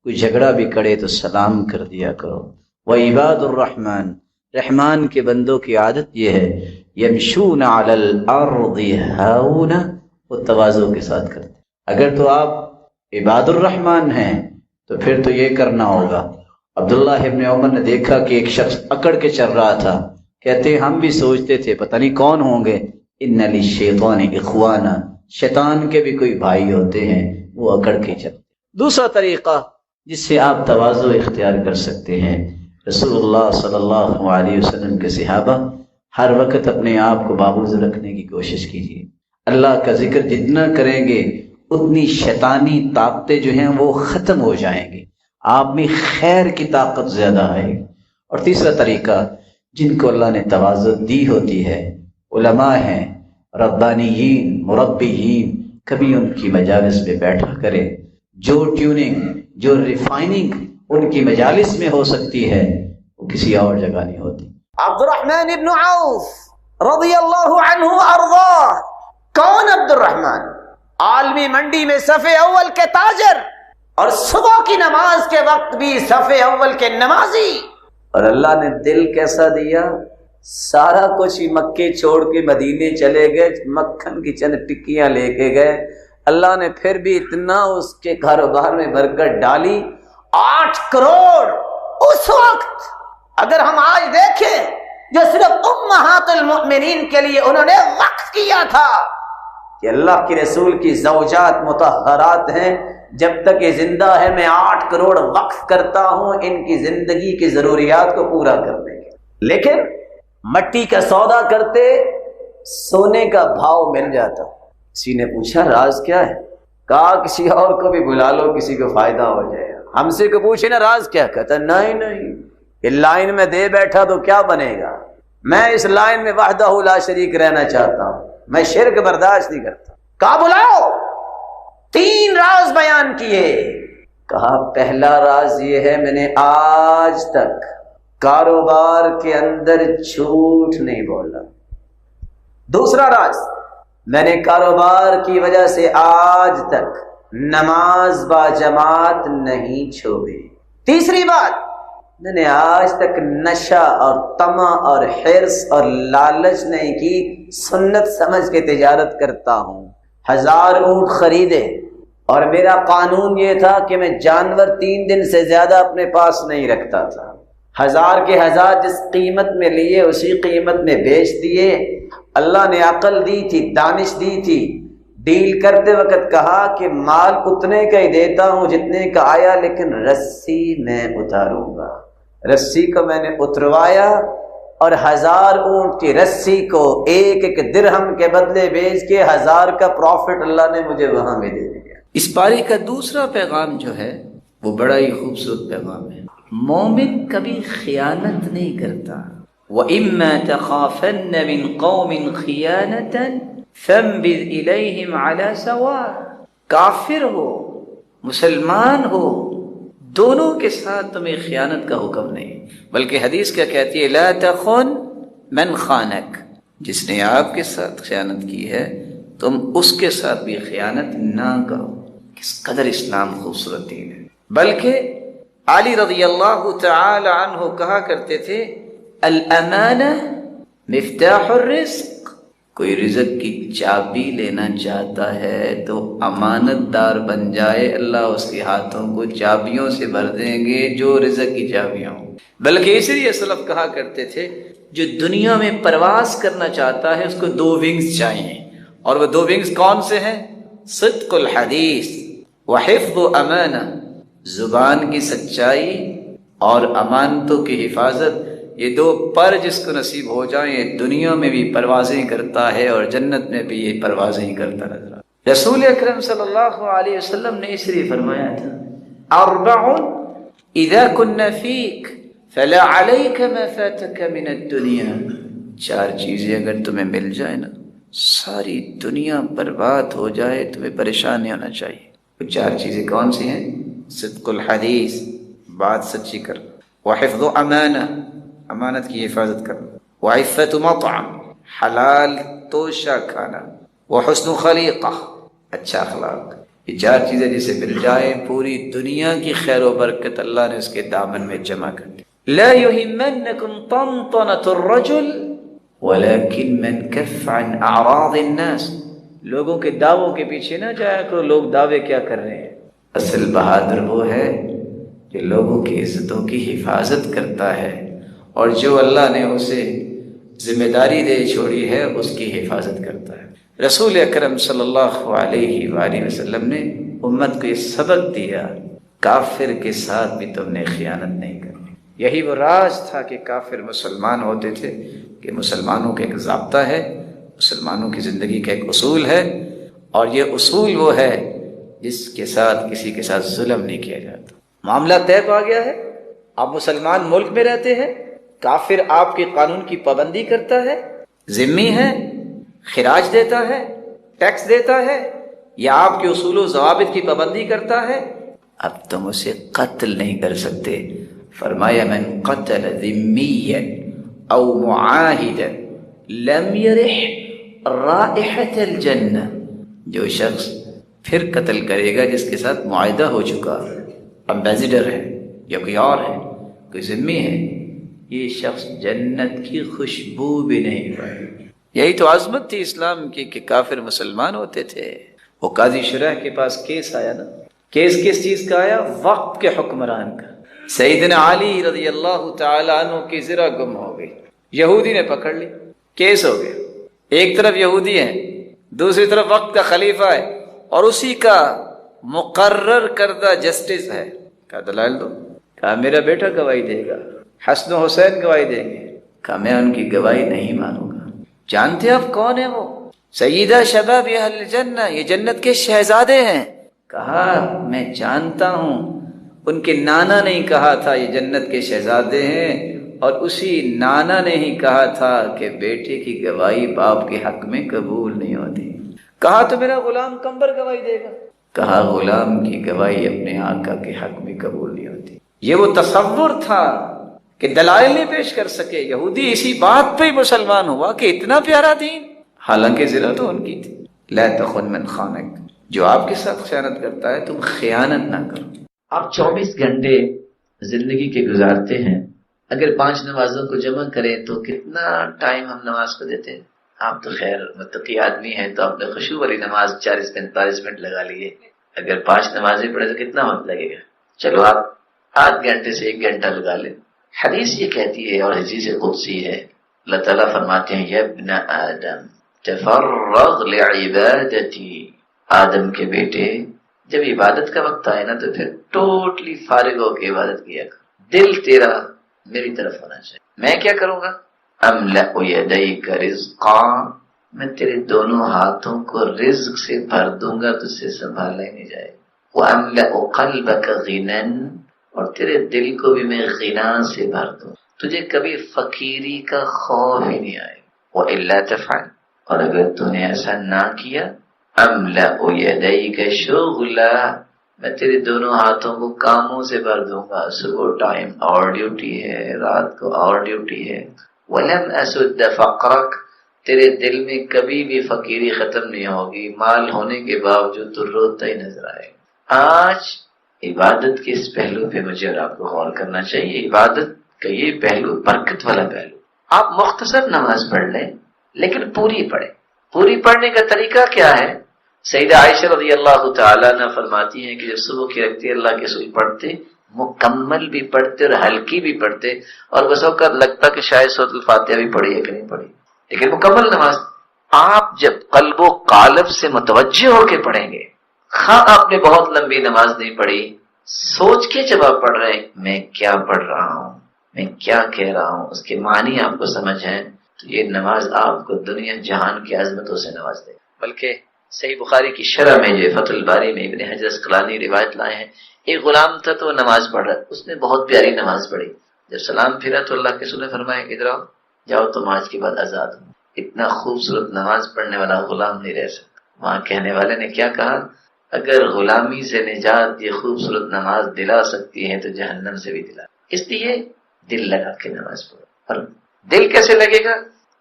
کوئی جھگڑا بھی کرے تو سلام کر دیا کرو۔ وَعِبَادُ الرَّحْمَنِ، رحمان کے بندوں کی عادت یہ ہے يَمْشُونَ عَلَى الْأَرْضِ هَوْنًا، وہ تواضع کے ساتھ کرتے۔ اگر تو آپ عباد الرحمن ہیں تو پھر تو یہ کرنا ہوگا۔ عبداللہ ابن عمر نے دیکھا کہ ایک شخص اکڑ کے چل رہا تھا، کہتے ہیں ہم بھی سوچتے تھے پتہ نہیں کون ہوں گے، ان للشیطان اخوانا، شیطان کے بھی کوئی بھائی ہوتے ہیں، وہ اکڑ کے چلتے۔ دوسرا طریقہ جس سے آپ تواضع اختیار کر سکتے ہیں، رسول اللہ صلی اللہ علیہ وسلم کے صحابہ ہر وقت اپنے آپ کو باغوز رکھنے کی کوشش کیجیے۔ اللہ کا ذکر جتنا کریں گے اتنی شیطانی طاقتیں جو ہیں وہ ختم ہو جائیں گی، آپ میں خیر کی طاقت زیادہ آئے گی۔ اور تیسرا طریقہ جن کو اللہ نے تواضع دی ہوتی ہے، علماء ہیں، ربانیین، مربیین، کبھی ان کی مجالس میں بیٹھا کرے، جو ٹیوننگ، جو ریفائننگ ان کی مجالس میں ہو سکتی ہے وہ کسی اور جگہ نہیں ہوتی۔ عبد الرحمن ابن عوف رضی اللہ عنہ ارضاہ، کون عبد الرحمن؟ عالمی منڈی میں صف اول کے تاجر، اور صبح کی نماز کے وقت بھی صف اول کے نمازی. اور اللہ نے دل کیسا دیا، سارا کچھ ہی مکے چھوڑ کے مدینے چلے گئے، مکھن کی چند ٹکیاں لے کے گئے. اللہ نے پھر بھی اتنا اس کے کاروبار میں برکت ڈالی. 8 کروڑ اس وقت اگر ہم آج دیکھیں جو صرف امہات المؤمنین کے لیے انہوں نے وقف کیا تھا کہ اللہ کے رسول کی زوجات مطہرات ہیں، جب تک یہ زندہ ہے میں 8 کروڑ وقف کرتا ہوں ان کی زندگی کی ضروریات کو پورا کرنے کے. لیکن مٹی کا سودا کرتے، سونے کا بھاؤ مل جاتا. کسی نے پوچھا راز کیا ہے؟ کہا کسی اور کو بھی بلا لو، کسی کو فائدہ ہو جائے. ہم سے کو پوچھے نا راز کیا؟ کہتا نہیں یہ لائن میں دے بیٹھا تو کیا بنے گا، میں اس لائن میں وحدہ لا شریک رہنا چاہتا ہوں، میں شرک برداشت نہیں کرتا. کہا بلاؤ. 3 راز بیان کیے. کہا پہلا راز یہ ہے میں نے آج تک کاروبار کے اندر جھوٹ نہیں بولا. دوسرا راز، میں نے کاروبار کی وجہ سے آج تک نماز با جماعت نہیں چھوڑی. تیسری بات، میں نے آج تک نشہ اور طمع اور حرص اور لالچ نہیں کی، سنت سمجھ کے تجارت کرتا ہوں. 1000 اونٹ خریدے اور میرا قانون یہ تھا کہ میں جانور 3 دن سے زیادہ اپنے پاس نہیں رکھتا تھا. 1000 کے 1000 جس قیمت میں لیے اسی قیمت میں بیچ دیے. اللہ نے عقل دی تھی، دانش دی تھی. ڈیل کرتے وقت کہا کہ مال اتنے کا ہی دیتا ہوں جتنے کا آیا، لیکن رسی میں اتاروں گا. رسی کو میں نے اتروایا اور 1000 اونٹ کی رسی کو 1 درہم کے بدلے بیچ کے 1000 کا پروفٹ اللہ نے مجھے وہاں میں دے دیا. اس پاری کا دوسرا پیغام جو ہے وہ بڑا ہی خوبصورت پیغام ہے. مومن کبھی خیانت نہیں کرتا. وَإِمَّا تَخَافَنَّ مِن قَوْمٍ خِيَانَةً فَانبِذْ إِلَيْهِمْ عَلَى سَوَاءٍ. کافر ہو مسلمان ہو دونوں کے ساتھ تمہیں خیانت کا حکم نہیں، بلکہ حدیث کیا کہتی ہے، لا تخن من خانک. جس نے آپ کے ساتھ خیانت کی ہے تم اس کے ساتھ بھی خیانت نہ کرو. کس قدر اسلام خوبصورت دین ہے. بلکہ علی رضی اللہ تعالی عنہ کہا کرتے تھے، الامانہ مفتاح الرزق. کوئی رزق کی چابی لینا چاہتا ہے تو امانت دار بن جائے، اللہ اس کے ہاتھوں کو چابیوں سے بھر دیں گے جو رزق کی چابیاں ہوں. بلکہ اس لیے سلف کہا کرتے تھے جو دنیا میں پرواز کرنا چاہتا ہے اس کو 2 ونگز چاہیے، اور وہ 2 ونگز کون سے ہیں؟ صدق الحدیث وحفظ امانہ، زبان کی سچائی اور امانتوں کی حفاظت. یہ 2 پر جس کو نصیب ہو جائیں دنیا میں بھی پروازیں کرتا ہے اور جنت میں بھی یہ پروازیں کرتا نظر آتا. رسول اکرم صلی اللہ علیہ وسلم نے اس لیے فرمایا تھا، 4 اذا كن فيك فلا عليك ما فاتك من الدنيا. 4 چیزیں اگر تمہیں مل جائے نا، ساری دنیا برباد ہو جائے تمہیں پریشان نہیں ہونا چاہیے. وہ 4 چیزیں کون سی ہیں؟ صدق الحدیث، بات سچی کرنا، وحفظ امانہ، امانت کی حفاظت کرنا، وعفت مطعم، حلال توشہ کھانا، وحسن خلیقہ، اچھا اخلاق. یہ 4 چیزیں جسے مل جائیں پوری دنیا کی خیر و برکت اللہ نے اس کے دامن میں جمع کر دی. لا يهمنكم طنطنة الرجل ولكن من كف عن اعراض الناس. لوگوں کے دعووں کے پیچھے نہ جایا کرو، لوگ دعوے کیا کر رہے ہیں. اصل بہادر وہ ہے جو لوگوں کی عزتوں کی حفاظت کرتا ہے، اور جو اللہ نے اسے ذمہ داری دے چھوڑی ہے اس کی حفاظت کرتا ہے. رسول اکرم صلی اللہ علیہ وآلہ وسلم نے امت کو یہ سبق دیا، کافر کے ساتھ بھی تم نے خیانت نہیں کرنی. یہی وہ راز تھا کہ کافر مسلمان ہوتے تھے، کہ مسلمانوں کا ایک ضابطہ ہے، مسلمانوں کی زندگی کا ایک اصول ہے، اور یہ اصول وہ ہے جس کے ساتھ کسی کے ساتھ ظلم نہیں کیا جاتا. معاملہ طے پا گیا ہے. آپ مسلمان ملک میں رہتے ہیں، کافر آپ کے قانون کی پابندی کرتا ہے، ذمہ ہے، خراج دیتا ہے، ٹیکس دیتا ہے، یا آپ کے اصول و ضوابط کی پابندی کرتا ہے، اب تم اسے قتل نہیں کر سکتے. فرمایا من قتل ذمیا او معاہدا لم یرح رائحة الجنہ. جو شخص پھر قتل کرے گا جس کے ساتھ معاہدہ ہو چکا، امبیسڈر ہے یا کوئی اور ہے، کوئی ذمہ ہے، یہ شخص جنت کی خوشبو بھی نہیں پائے۔ یہی تو عظمت تھی اسلام کی کہ کافر مسلمان ہوتے تھے۔ وہ قاضی شرح کے پاس کیس آیا نا، کیس کس چیز کا آیا؟ وقت کے حکمران کا۔ سیدنا علی رضی اللہ تعالی عنہ کی زرہ گم ہو گئی، یہودی نے پکڑ لی، کیس ہو گیا۔ ایک طرف یہودی ہے، دوسری طرف وقت کا خلیفہ ہے، اور اسی کا مقرر کردہ جسٹس ہے۔ کہا دلائل دو، کہا میرا بیٹا گواہی دے گا، حسن و حسین گواہی دیں گے۔ کہا میں ان کی گواہی نہیں مانوں گا۔ جانتے آپ کون ہے وہ؟ سیدہ شباب اہل الجنہ، یہ جنت کے شہزادے ہیں۔ کہا میں جانتا ہوں، ان کے نانا نے کہا تھا یہ جنت کے شہزادے ہیں، اور اسی نانا نے ہی کہا تھا کہ بیٹے کی گواہی باپ کے حق میں قبول نہیں ہوتی۔ کہا تو میرا غلام کمبر گواہی دے گا۔ کہا غلام کی گواہی اپنے آقا کے حق میں قبول نہیں ہوتی۔ یہ وہ تصور تھا کہ دلائل نہیں پیش کر سکے، یہودی اسی بات پہ ہی مسلمان ہوا کہ اتنا پیارا دین، حالانکہ زرہ تو ان کی تھی۔ لا تخن من خانک، جو آپ کے ساتھ خیانت کرتا ہے تم خیانت نہ کرو۔ آپ 24 گھنٹے زندگی کے گزارتے ہیں، اگر 5 نمازوں کو جمع کریں تو کتنا ٹائم ہم نماز کو دیتے ہیں؟ آپ تو خیر متقی آدمی ہیں تو آپ نے خشوع والی نماز 40-45 منٹ لگا لیے، اگر 5 نمازیں پڑھے تو کتنا وقت لگے گا؟ چلو آپ آدھ گھنٹے سے 1 گھنٹہ لگا لیں۔ حدیث یہ کہتی ہے اور حدیث قدسی ہے، اللہ تعالیٰ فرماتے ہیں یا ابن آدم تفرغ لعبادتی، آدم کے بیٹے جب عبادت کا وقت آئے نا تو پھر ٹوٹلی فارغ ہو کے عبادت کیا کر، دل تیرا میری طرف ہونا چاہیے۔ میں کیا کروں گا؟ املأ یدیک رزقا، میں تیرے دونوں ہاتھوں کو رزق سے بھر دوں گا، تجھ سے سنبھالا ہی نہیں جائے گا۔ واملأ قلبک غنا، اور تیرے دل کو بھی میں غنا سے بھر دوں، تجھے کبھی فقیری کا خوف ہی نہیں آئے۔ وإلا تفعل، اور اگر تو نے ایسا نہ کیا، املأ یدیک شغلا، میں تیرے دونوں ہاتھوں کو کاموں سے بھر دوں گا، صبح ٹائم اور ڈیوٹی ہے، رات کو اور ڈیوٹی ہے۔ ولم اسد فقرک، تیرے دل میں کبھی بھی فقیری ختم نہیں ہوگی، مال ہونے کے باوجود تو روتا ہی نظر آئے۔ آج عبادت کے اس پہلو پہ مجھے اور آپ کو غور کرنا چاہیے۔ عبادت کا یہ پہلو برکت والا پہلو، آپ مختصر نماز پڑھ لیں لیکن پوری پڑھیں۔ پوری پڑھنے کا طریقہ کیا ہے؟ سیدہ عائشہ رضی اللہ تعالیٰ عنہ فرماتی ہیں کہ جب صبح کی رکھتے اللہ کے رسول پڑھتے، مکمل بھی پڑھتے اور ہلکی بھی پڑھتے، اور بس اوقات لگتا کہ شاید سورۃ الفاتحہ بھی پڑھی ہے کہ نہیں پڑھی، لیکن مکمل نماز آپ جب قلب و قالب سے متوجہ ہو کے پڑھیں گے، ہاں آپ نے بہت لمبی نماز نہیں پڑھی، سوچ کے جب آپ پڑھ رہے ہیں میں کیا پڑھ رہا ہوں، میں کیا کہہ رہا ہوں، اس کے معنی آپ کو سمجھ ہیں، تو یہ نماز آپ کو دنیا جہان کی عظمتوں سے نواز دے۔ بلکہ صحیح بخاری کی شرح میں جو فتح الباری میں ابن حجر اسقلانی روایت لائے ہیں، ایک غلام تھا تو وہ نماز پڑھ رہا، اس نے بہت پیاری نماز پڑھی، جب سلام پھرا تو اللہ کے رسول نے فرمایا ادھر آؤ، جاؤ تم آج کے بعد آزاد ہو۔ اتنا خوبصورت نماز پڑھنے والا غلام نہیں رہ سکتا۔ وہاں کہنے والے نے کیا کہا؟ اگر غلامی سے نجات یہ خوبصورت نماز دلا سکتی ہے تو جہنم سے بھی دلا۔ اس لیے دل لگا کے نماز پڑھو۔ اور دل کیسے لگے گا؟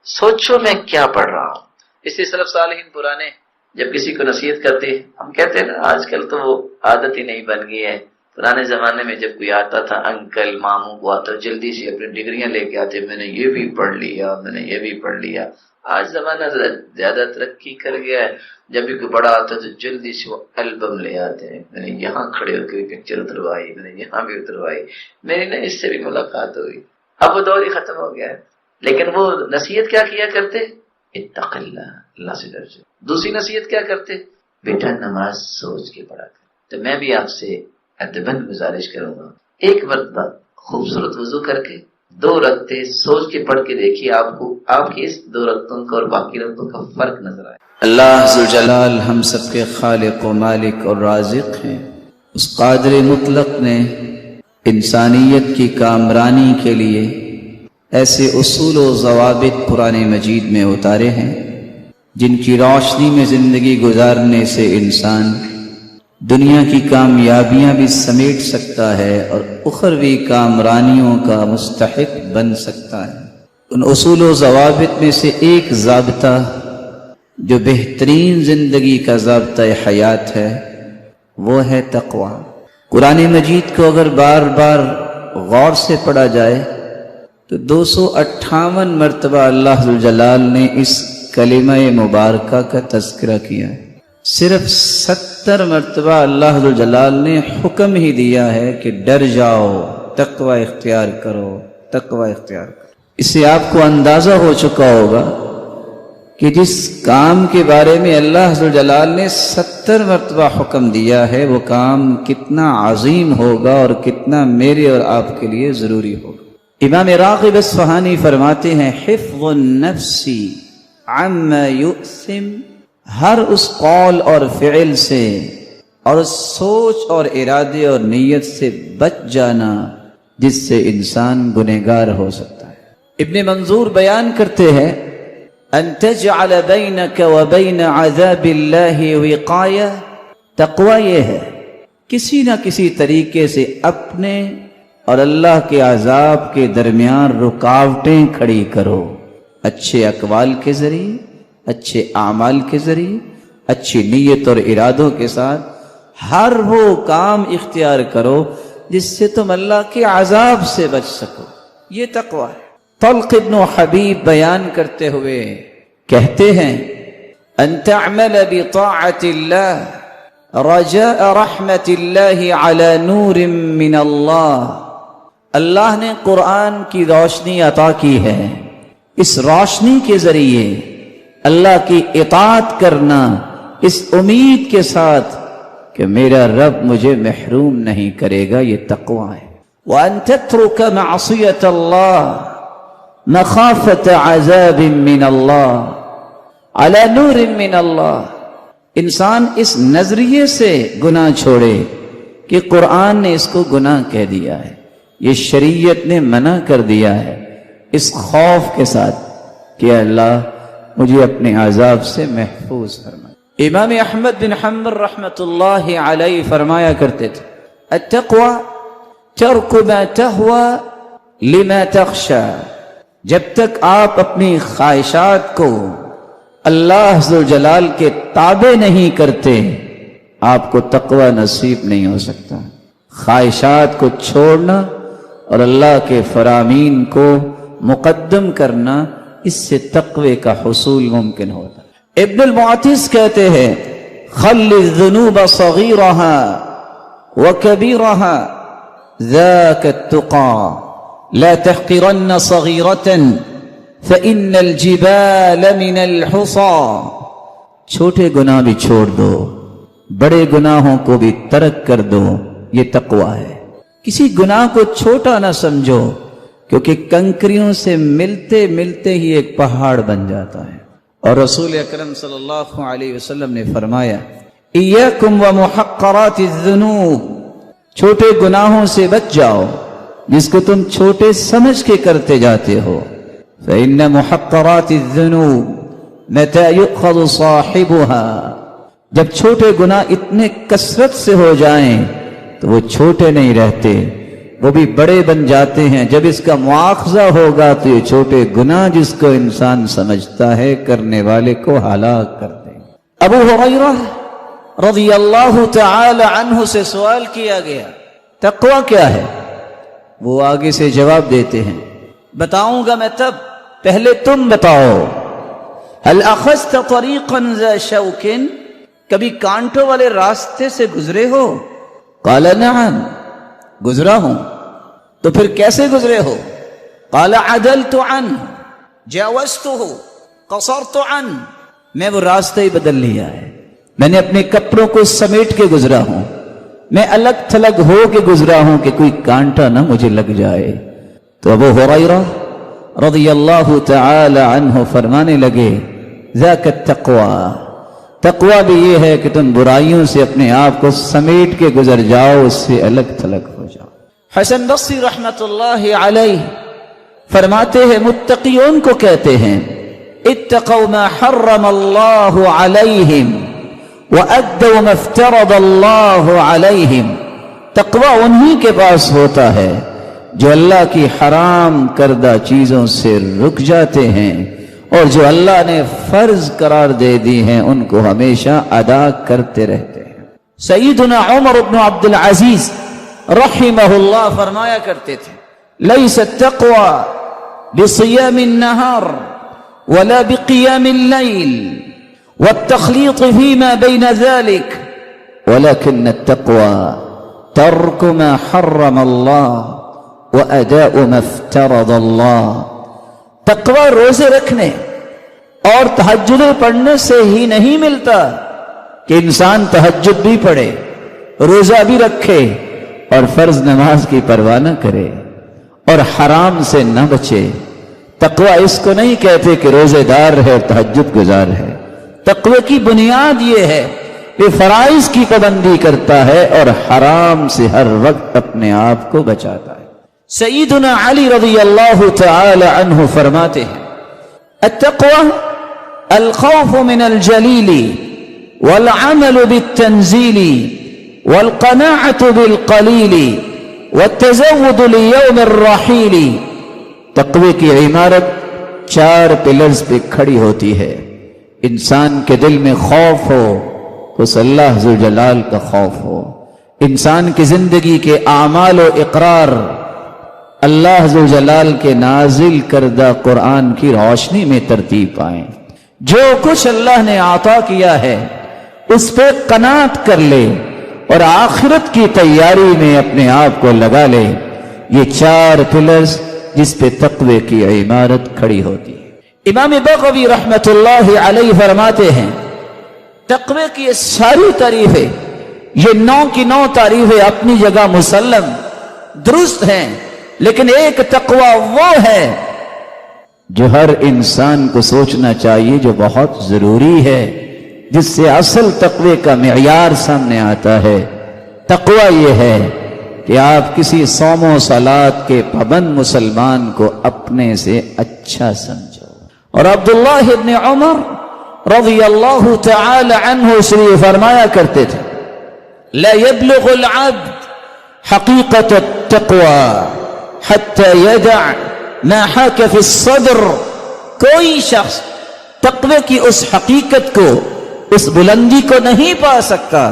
سوچو میں کیا پڑھ رہا ہوں۔ اس لیے سلف صالحین پرانے جب کسی کو نصیحت کرتے، ہم کہتے ہیں نا آج کل تو وہ عادت ہی نہیں بن گئی ہے، پرانے زمانے میں جب کوئی آتا تھا انکل ماموں کو آتا جلدی سے اپنی ڈگریاں لے کے آتے، میں نے یہ بھی پڑھ لیا، میں نے یہ بھی پڑھ لیا۔ آج زمانہ زیادہ ترقی کر گیا ہے، جب بھی کوئی بڑا آتا تو جلدی سے وہ البم لے آتے ہیں، میں نے یہاں کھڑے ہو کے پکچر اتروائی، میں نے یہاں بھی اتروائی، میری نا اس سے بھی ملاقات ہوئی۔ اب وہ دور ہی ختم ہو گیا ہے، لیکن وہ نصیحت کیا کیا کرتے؟ اتق اللہ، اللہ سے ڈر جاؤ۔ دوسری نصیحت کیا کرتے؟ بیٹا نماز سوچ کے پڑھا کر۔ تو میں بھی آپ سے ادباً گزارش کروں گا، ایک مرتبہ خوبصورت وضو کر کے 2 رکعتیں سوچ کے پڑھ کے دیکھیے، آپ کو آپ کی اس 2 رکعتوں کا اور باقی رکعتوں کا فرق نظر آئے۔ اللہ ذوالجلال ہم سب کے خالق و مالک اور رازق ہیں۔ اس قادر مطلق نے انسانیت کی کامرانی کے لیے ایسے اصول و ضوابط قرآن مجید میں اتارے ہیں جن کی روشنی میں زندگی گزارنے سے انسان دنیا کی کامیابیاں بھی سمیٹ سکتا ہے اور اخروی کامرانیوں کا مستحق بن سکتا ہے۔ ان اصول و ضوابط میں سے ایک ضابطہ جو بہترین زندگی کا ضابطہ حیات ہے وہ ہے تقوی۔ قرآن مجید کو اگر بار بار غور سے پڑھا جائے تو 258 مرتبہ اللہ ذوالجلال نے اس کلمہ مبارکہ کا تذکرہ کیا ہے۔ صرف 70 مرتبہ اللہ ذوالجلال نے حکم ہی دیا ہے کہ ڈر جاؤ، تقوی اختیار کرو، تقوی اختیار کرو۔ اس سے آپ کو اندازہ ہو چکا ہوگا کہ جس کام کے بارے میں اللہ ذوالجلال نے 70 مرتبہ حکم دیا ہے وہ کام کتنا عظیم ہوگا اور کتنا میرے اور آپ کے لیے ضروری ہوگا۔ امام راغب اصفہانی فرماتے ہیں حفظ النفس عما یؤثم، ہر اس قول اور فعل سے اور اس سوچ اور ارادے اور نیت سے بچ جانا جس سے انسان گنہگار ہو سکتا ہے۔ ابن منظور بیان کرتے ہیں ان تجعل بینک وبین عذاب اللہ وقایہ، تقوی یہ ہے کسی نہ کسی طریقے سے اپنے اور اللہ کے عذاب کے درمیان رکاوٹیں کھڑی کرو، اچھے اقوال کے ذریعے، اچھے اعمال کے ذریعے، اچھی نیت اور ارادوں کے ساتھ ہر وہ کام اختیار کرو جس سے تم اللہ کے عذاب سے بچ سکو، یہ تقوی ہے۔ طلق ابن حبیب بیان کرتے ہوئے کہتے ہیں ان تعمل بطاعت اللہ رجاء رحمت اللہ علی نور من اللہ، اللہ نے قرآن کی روشنی عطا کی ہے، اس روشنی کے ذریعے اللہ کی اطاعت کرنا اس امید کے ساتھ کہ میرا رب مجھے محروم نہیں کرے گا، یہ تقوی ہے۔ وان تترک معصیت اللہ مخافت عذاب من اللہ علی نور من اللہ، انسان اس نظریے سے گناہ چھوڑے کہ قرآن نے اس کو گناہ کہہ دیا ہے، یہ شریعت نے منع کر دیا ہے، اس خوف کے ساتھ کہ اللہ مجھے اپنے عذاب سے محفوظ فرمائے۔ امام احمد بن حنبل رحمۃ اللہ علیہ فرمایا کرتے تھے التقوی ترک ما تهوى لما تخشى، جب تک آپ اپنی خواہشات کو اللہ ذوالجلال کے تابع نہیں کرتے آپ کو تقوی نصیب نہیں ہو سکتا۔ خواہشات کو چھوڑنا اور اللہ کے فرامین کو مقدم کرنا، اس سے تقوی کا حصول ممکن ہوتا ہے۔ ابن المعتز کہتے ہیں خل الذنوب صغیرها وکبیرها ذاک التقى لا تحقرن صغیرة فإن الجبال من الحصى، چھوٹے گناہ بھی چھوڑ دو، بڑے گناہوں کو بھی ترک کر دو، یہ تقوی ہے۔ کسی گناہ کو چھوٹا نہ سمجھو کیونکہ کنکریوں سے ملتے ملتے ہی ایک پہاڑ بن جاتا ہے۔ اور رسول اکرم صلی اللہ علیہ وسلم نے فرمایا ایاکم ومحقرات الذنوب، چھوٹے گناہوں سے بچ جاؤ جس کو تم چھوٹے سمجھ کے کرتے جاتے ہو۔ فإن محقرات الذنوب متى يؤخذ صاحبها، جب چھوٹے گناہ اتنے کثرت سے ہو جائیں تو وہ چھوٹے نہیں رہتے، وہ بھی بڑے بن جاتے ہیں۔ جب اس کا مواخذہ ہوگا تو یہ چھوٹے گناہ جس کو انسان سمجھتا ہے کرنے والے کو ہلاک کر دیں۔ ابو ہریرہ رضی اللہ تعالی عنہ سے سوال کیا گیا تقوی کیا ہے؟ وہ آگے سے جواب دیتے ہیں بتاؤں گا میں تب، پہلے تم بتاؤ۔ هل اخذت طریقا ذا شوک، کبھی کانٹوں والے راستے سے گزرے ہو؟ قال نعم، گزرا ہوں۔ تو پھر کیسے گزرے ہو؟ قال عدلت عنہ جاوزته قصرت عنہ، میں وہ راستہ ہی بدل لیا ہے، میں نے اپنے کپڑوں کو سمیٹ کے گزرا ہوں، میں الگ تھلگ ہو کے گزرا ہوں کہ کوئی کانٹا نہ مجھے لگ جائے۔ تو ابو ہریرہ رضی اللہ تعالی عنہ فرمانے لگے ذاک التقوی، تقوی بھی یہ ہے کہ تم برائیوں سے اپنے آپ کو سمیٹ کے گزر جاؤ، اس سے الگ تھلگ ہو جاؤ۔ حسن بصری رحمت اللہ علیہ فرماتے ہیں متقیون کو کہتے ہیں اتقوا ما حرم اللہ علیہم وأدوا ما افترض اللہ علیہم، تقوی انہی کے پاس ہوتا ہے جو اللہ کی حرام کردہ چیزوں سے رک جاتے ہیں اور جو اللہ نے فرض قرار دے دی ہیں ان کو ہمیشہ ادا کرتے رہتے ہیں۔ سیدنا عمر بن عبد العزیز رحمہ اللہ فرمایا کرتے تھے لیس التقوى بصيام النهار ولا بقيام الليل والتخليط فيما بين ذلك ولكن التقوى ترك ما حرم الله وأداء ما افترض الله۔ تقوی روزے رکھنے اور تہجد پڑھنے سے ہی نہیں ملتا کہ انسان تہجد بھی پڑھے، روزہ بھی رکھے اور فرض نماز کی پرواہ نہ کرے اور حرام سے نہ بچے۔ تقوی اس کو نہیں کہتے کہ روزے دار ہے اور تہجد گزار ہے۔ تقوی کی بنیاد یہ ہے کہ فرائض کی پابندی کرتا ہے اور حرام سے ہر وقت اپنے آپ کو بچاتا ہے۔ سیدنا علی رضی اللہ تعالی عنہ فرماتے ہیں التقوی الخوف من الجلیل والعمل بالتنزیل والقناعة بالقلیل والتزود لیوم الرحیل۔ تقوی کی عمارت 4 پلرز پہ کھڑی ہوتی ہے۔ انسان کے دل میں خوف ہو تو اس اللہ ذوالجلال کا خوف ہو، انسان کی زندگی کے اعمال و اقرار اللہ ذوالجلال کے نازل کردہ قرآن کی روشنی میں ترتیب پائیں، جو کچھ اللہ نے عطا کیا ہے اس پہ قناعت کر لے اور آخرت کی تیاری میں اپنے آپ کو لگا لے۔ یہ 4 پلرز جس پہ تقوی کی عمارت کھڑی ہوتی ہے۔ امام بغوی رحمت اللہ علیہ فرماتے ہیں تقوی کی ساری تعریفیں، یہ 9 کی 9 تعریفیں اپنی جگہ مسلم درست ہیں، لیکن ایک تقوی وہ ہے جو ہر انسان کو سوچنا چاہیے، جو بہت ضروری ہے، جس سے اصل تقوی کا معیار سامنے آتا ہے۔ تقوی یہ ہے کہ آپ کسی صوم و صلات کے پابند مسلمان کو اپنے سے اچھا سمجھو۔ اور عبداللہ ابن عمر رضی اللہ تعالی عنہ شریف فرمایا کرتے تھے لا يبلغ العبد حقیقت التقوی حتی يدع ما حاک فی الصدر۔ کوئی شخص تقوی کی اس حقیقت کو، اس بلندی کو نہیں پا سکتا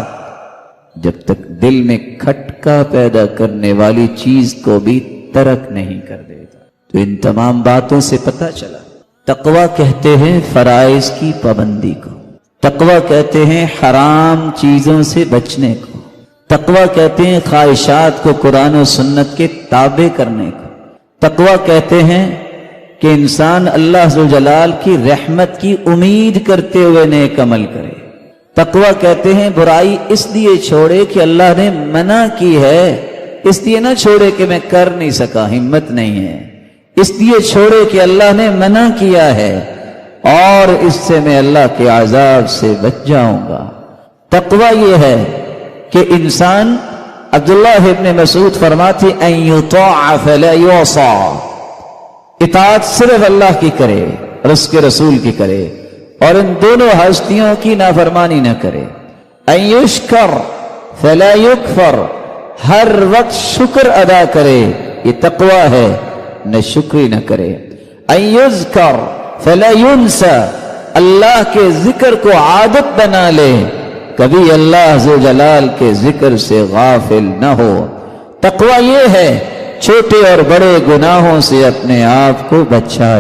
جب تک دل میں کھٹکا پیدا کرنے والی چیز کو بھی ترک نہیں کر دیتا۔ تو ان تمام باتوں سے پتہ چلا تقوی کہتے ہیں فرائض کی پابندی کو، تقوی کہتے ہیں حرام چیزوں سے بچنے کو، تقوی کہتے ہیں خواہشات کو قرآن و سنت کے تابع کرنے کو، تقوی کہتے ہیں کہ انسان اللہ ذوالجلال کی رحمت کی امید کرتے ہوئے نیک عمل کرے، تقوی کہتے ہیں برائی اس لیے چھوڑے کہ اللہ نے منع کی ہے، اس لیے نہ چھوڑے کہ میں کر نہیں سکا، ہمت نہیں ہے، اس لیے چھوڑے کہ اللہ نے منع کیا ہے اور اس سے میں اللہ کے عذاب سے بچ جاؤں گا۔ تقوی یہ ہے کہ انسان، عبداللہ ابن مسعود فرماتے ان یطاع فلا یعصى، اطاعت صرف اللہ کی کرے اور اس کے رسول کی کرے اور ان دونوں ہستیوں کی نافرمانی نہ کرے۔ ان یشکر فلا یکفر، ہر وقت شکر ادا کرے، یہ تقوی ہے، نہ شکری نہ کرے۔ ان یذکر فلا ینسى، اللہ کے ذکر کو عادت بنا لے، کبھی اللہ ذوالجلال کے ذکر سے غافل نہ ہو۔ تقوی یہ ہے چھوٹے اور بڑے گناہوں سے اپنے آپ کو بچا